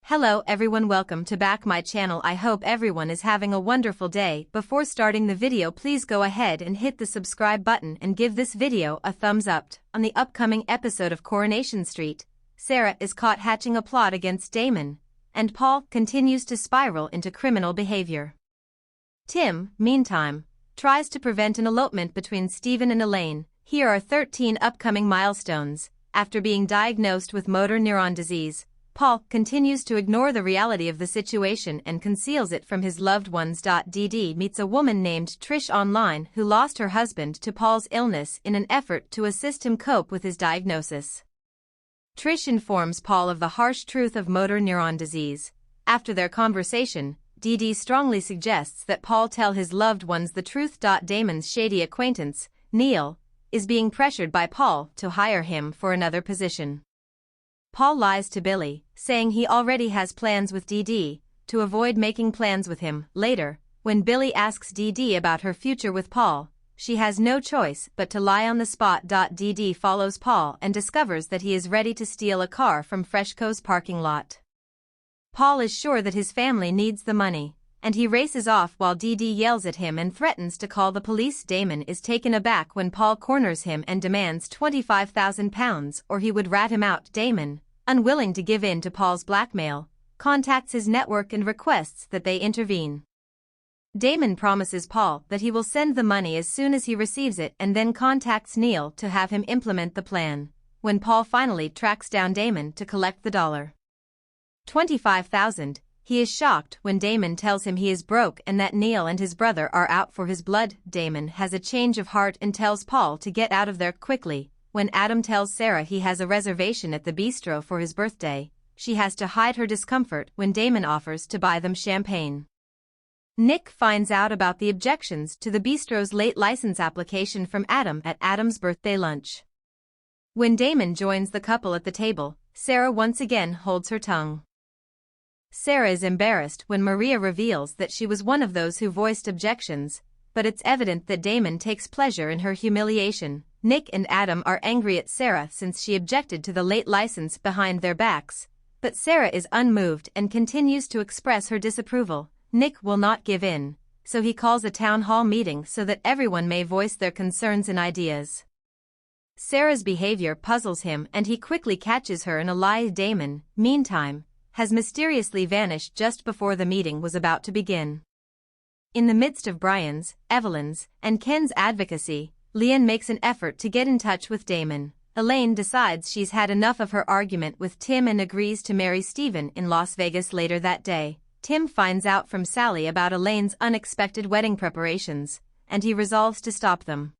Hello everyone, welcome to back my channel. I hope everyone is having a wonderful day. Before starting the video, please go ahead and hit the subscribe button and give this video a thumbs up. On the upcoming episode of Coronation Street, Sarah is caught hatching a plot against Damon, and Paul continues to spiral into criminal behavior. Tim, meantime, tries to prevent an elopement between Stephen and Elaine. Here are 13 upcoming milestones. After being diagnosed with motor neuron disease, Paul continues to ignore the reality of the situation and conceals it from his loved ones. DD meets a woman named Trish online who lost her husband to Paul's illness in an effort to assist him cope with his diagnosis. Trish informs Paul of the harsh truth of motor neuron disease. After their conversation, DD strongly suggests that Paul tell his loved ones the truth. Damon's shady acquaintance, Neil, is being pressured by Paul to hire him for another position. Paul lies to Billy, saying he already has plans with DD, to avoid making plans with him. Later, when Billy asks DD about her future with Paul, she has no choice but to lie on the spot. DD follows Paul and discovers that he is ready to steal a car from Freshco's parking lot. Paul is sure that his family needs the money, and he races off while DD yells at him and threatens to call the police. Damon is taken aback when Paul corners him and demands £25,000 or he would rat him out. Damon, unwilling to give in to Paul's blackmail, contacts his network and requests that they intervene. Damon promises Paul that he will send the money as soon as he receives it and then contacts Neil to have him implement the plan. When Paul finally tracks down Damon to collect the $25,000, he is shocked when Damon tells him he is broke and that Neil and his brother are out for his blood. Damon has a change of heart and tells Paul to get out of there quickly. When Adam tells Sarah he has a reservation at the bistro for his birthday, she has to hide her discomfort when Damon offers to buy them champagne. Nick finds out about the objections to the bistro's late license application from Adam at Adam's birthday lunch. When Damon joins the couple at the table, Sarah once again holds her tongue. Sarah is embarrassed when Maria reveals that she was one of those who voiced objections, but it's evident that Damon takes pleasure in her humiliation. Nick and Adam are angry at Sarah since she objected to the late license behind their backs, but Sarah is unmoved and continues to express her disapproval. Nick will not give in, so he calls a town hall meeting so that everyone may voice their concerns and ideas. Sarah's behavior puzzles him and he quickly catches her in a lie. Damon, meantime, has mysteriously vanished just before the meeting was about to begin. In the midst of Brian's, Evelyn's, and Ken's advocacy, Leon makes an effort to get in touch with Damon. Elaine decides she's had enough of her argument with Tim and agrees to marry Stephen in Las Vegas. Later that day, Tim finds out from Sally about Elaine's unexpected wedding preparations, and he resolves to stop them.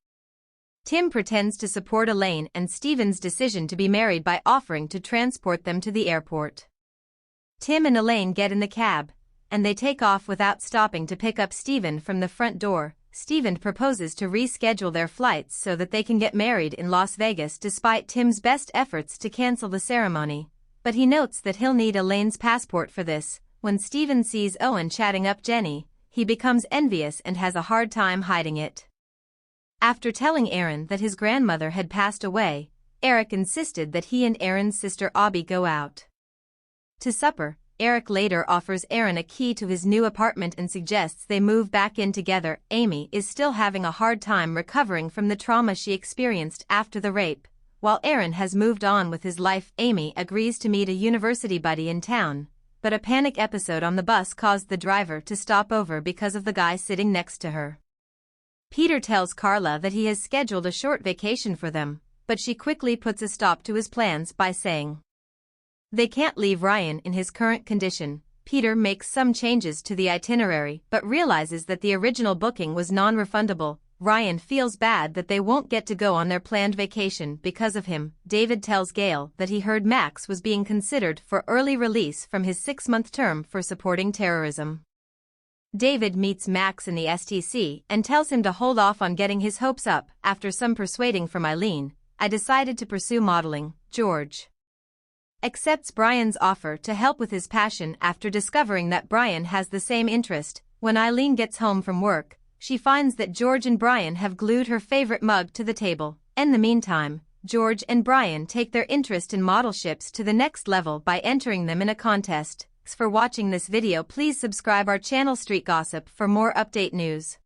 Tim pretends to support Elaine and Stephen's decision to be married by offering to transport them to the airport. Tim and Elaine get in the cab, and they take off without stopping to pick up Stephen from the front door. Stephen proposes to reschedule their flights so that they can get married in Las Vegas despite Tim's best efforts to cancel the ceremony, but he notes that he'll need Elaine's passport for this. When Stephen sees Owen chatting up Jenny, he becomes envious and has a hard time hiding it. After telling Aaron that his grandmother had passed away, Eric insisted that he and Aaron's sister Abby go out to supper. Eric later offers Aaron a key to his new apartment and suggests they move back in together. Amy is still having a hard time recovering from the trauma she experienced after the rape. While Aaron has moved on with his life, Amy agrees to meet a university buddy in town, but a panic episode on the bus caused the driver to stop over because of the guy sitting next to her. Peter tells Carla that he has scheduled a short vacation for them, but she quickly puts a stop to his plans by saying they can't leave Ryan in his current condition. Peter makes some changes to the itinerary but realizes that the original booking was non-refundable. Ryan feels bad that they won't get to go on their planned vacation because of him. David tells Gail that he heard Max was being considered for early release from his 6-month term for supporting terrorism. David meets Max in the STC and tells him to hold off on getting his hopes up. After some persuading from Eileen, I decided to pursue modeling. George accepts Brian's offer to help with his passion after discovering that Brian has the same interest. When Eileen gets home from work, she finds that George and Brian have glued her favorite mug to the table. In the meantime, George and Brian take their interest in model ships to the next level by entering them in a contest. Thanks for watching this video. Please subscribe our channel Street Gossip for more update news.